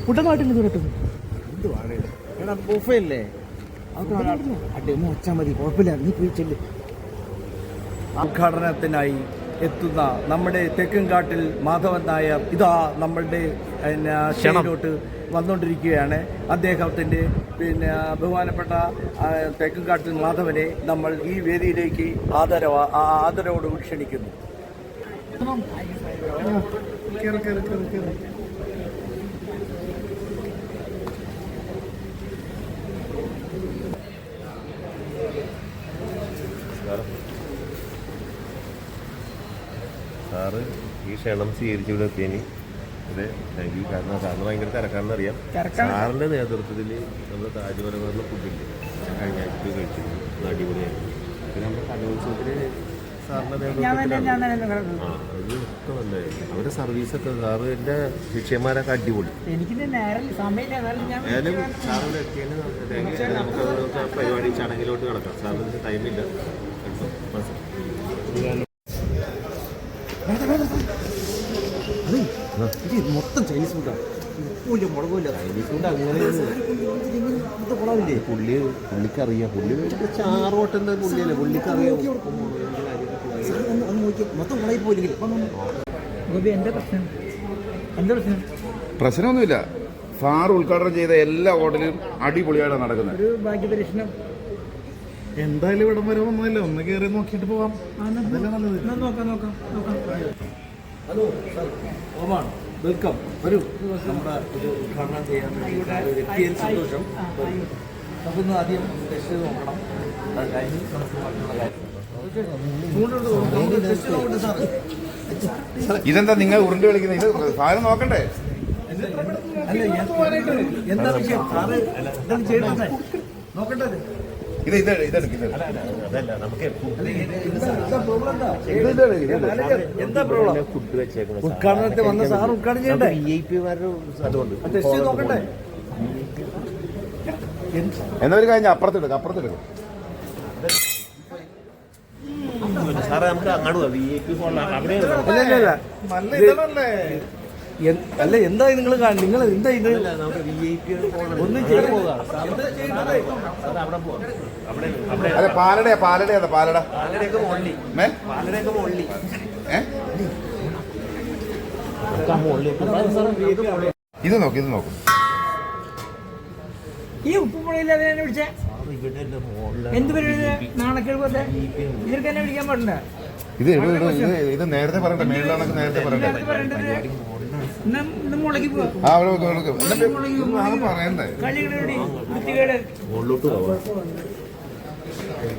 കുട്ടനാട്ടിൽ ദൂരത്തും എന്തുവാണ് ബൊഫയല്ലേ അതെ ഒന്ന് വെച്ചാൽ മതി, കുഴപ്പമില്ല, നീ പോയി ചെല്ല്. ഉദ്ഘാടനത്തിനായി എത്തുന്ന നമ്മുടെ തെക്കുംകാട്ടിൽ മാധവൻ നായർ ഇതാ നമ്മളുടെ ക്ഷണോട്ട് വന്നുകൊണ്ടിരിക്കുകയാണ്. അദ്ദേഹത്തിൻ്റെ ബഹുമാനപ്പെട്ട തെക്കുംകാട്ടിൽ മാധവനെ നമ്മൾ ഈ വേദിയിലേക്ക് ആദരവോട് ക്ഷണിക്കുന്നു. സാറ് ഈ ക്ഷണം സ്വീകരിച്ചു ഇവിടെ എത്തിയതിന് അതെ താങ്ക് യു. കാരണം സാറിന് ഭയങ്കര തിരക്കാണെന്നറിയാം. സാറിൻ്റെ നേതൃത്വത്തിൽ നമ്മുടെ താജ്മഹലിലെ ഫുഡില്ലേ കഴിഞ്ഞ ആഴ്ച കഴിച്ചിരുന്നു, അടിപൊളിയായിരുന്നു. പിന്നെ നമ്മുടെ കലോത്സവത്തിൽ സാറിൻ്റെ നേതൃത്വത്തിലാണ് അതൊക്കെ നല്ലതായിരുന്നു. അവരുടെ സർവീസൊക്കെ സാറിൻ്റെ ശിഷ്യന്മാരൊക്കെ അടിപൊളി. ഏതായാലും സാറിവിടെ എത്തിയതിന് നമുക്ക് പരിപാടി ചടങ്ങിലോട്ട് കിടക്കാം. സാറിന് ടൈമില്ല മൊത്തം ചൈനീസ് ഫുഡാണ്. ഉപ്പില്ല മുളകില്ല ചൈനീസ് ഫുഡ് അങ്ങനെ കുളമില്ലേ. പുള്ളിക്കറിയാം. പുള്ളി ചാറോട്ടെന്താ പുള്ളിയല്ലേ, പുള്ളിക്കറിയാം. ഒന്ന് നോക്കി മൊത്തം കുളയിൽ പോയില്ലെങ്കിൽ എന്താ പ്രശ്നം? എന്താ പ്രശ്നം? പ്രശ്നമൊന്നുമില്ല. സാർ ഉദ്ഘാടനം ചെയ്ത എല്ലാ ഹോട്ടലും അടിപൊളിയായിട്ടാണ് നടക്കുന്നത്. ഒരു ഭാഗ്യപരീക്ഷണം എന്തായാലും ഇവിടം വരെ ഒന്നുമില്ല, ഒന്ന് കയറി നോക്കിയിട്ട് പോവാം. നോക്കാം. ഹലോ സാർ, ഓമാണ്, വെൽക്കം. വരൂ, നമ്മുടെ ഒരു ഉദ്ഘാടനം ചെയ്യാൻ വേണ്ടി എത്തിയതിൽ സന്തോഷം. നമുക്കൊന്ന് ആദ്യം ടെസ്റ്റ് ചെയ്ത് നോക്കണം, അത് കഴിഞ്ഞ് നമുക്ക് മറ്റുള്ള കാര്യം. ഇതെന്താ നിങ്ങൾ ഉരുണ്ട് കളിക്കുന്നത്? ഇത് സാധനം നോക്കണ്ടേ? അല്ല, എന്താ വിഷയം? സാറ് എന്താണ് ചെയ്യണ്ടേ? നോക്കട്ടെ. എന്താ പ്രോബ്ലം? ഉദ്ഘാടനത്തിൽ വന്ന സാർ ഉദ്ഘാടനം ചെയ്യണ്ടേ? ടെസ്റ്റ് ചെയ്ത് നോക്കട്ടെ. എന്നൊരു കഴിഞ്ഞ അപ്പുറത്തെടുക്കും. സാറേ നമുക്ക് അങ്ങോട്ട് അല്ല, എന്താ നിങ്ങൾ എന്താ ഇത്? ഒന്നും ചെയ്തു പോകാം. അതെ, പാലട ഇത് നോക്കും. ഈ ഉപ്പുമുളയില്ലാതെ എന്നെ വിളിച്ചേ എന്ത് പരിപാടി? നാണക്കേട് പോലെ ഇവർക്ക് എന്നെ വിളിക്കാൻ പാടില്ല. ഇത് നേരത്തെ പറയണ്ടേ? മേളിലാണെങ്കിൽ നേരത്തെ പറയണ്ടേ? മുളകി പറയണ്ടേ? കളികളുടെ വൃത്തികേട്